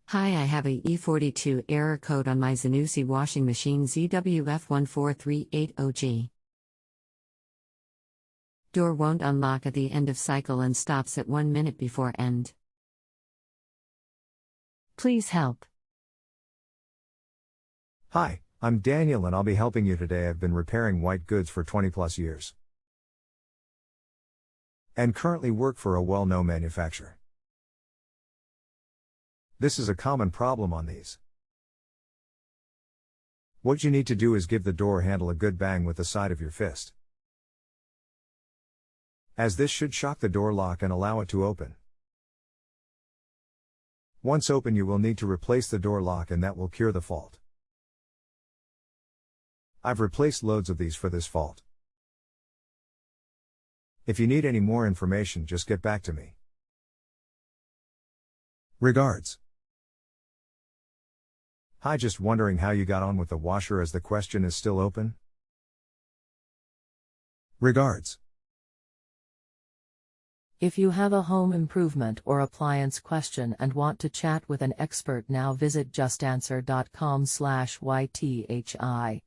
Hi, I have a e42 error code on my Zanussi washing machine ZWF14380G. Door won't unlock at the end of cycle and stops at 1 minute before end. Please help. Hi, I'm Daniel and I'll be helping you today. I've been repairing white goods for 20 plus years and currently work for a well-known manufacturer. This is a common problem on these. What you need to do is give the door handle a good bang with the side of your fist, as this should shock the door lock and allow it to open. Once open, you will need to replace the door lock and that will cure the fault. I've replaced loads of these for this fault. If you need any more information, just get back to me. Regards. Hi, just wondering how you got on with the washer as the question is still open? Regards. If you have a home improvement or appliance question and want to chat with an expert now, visit justanswer.com/YTHI.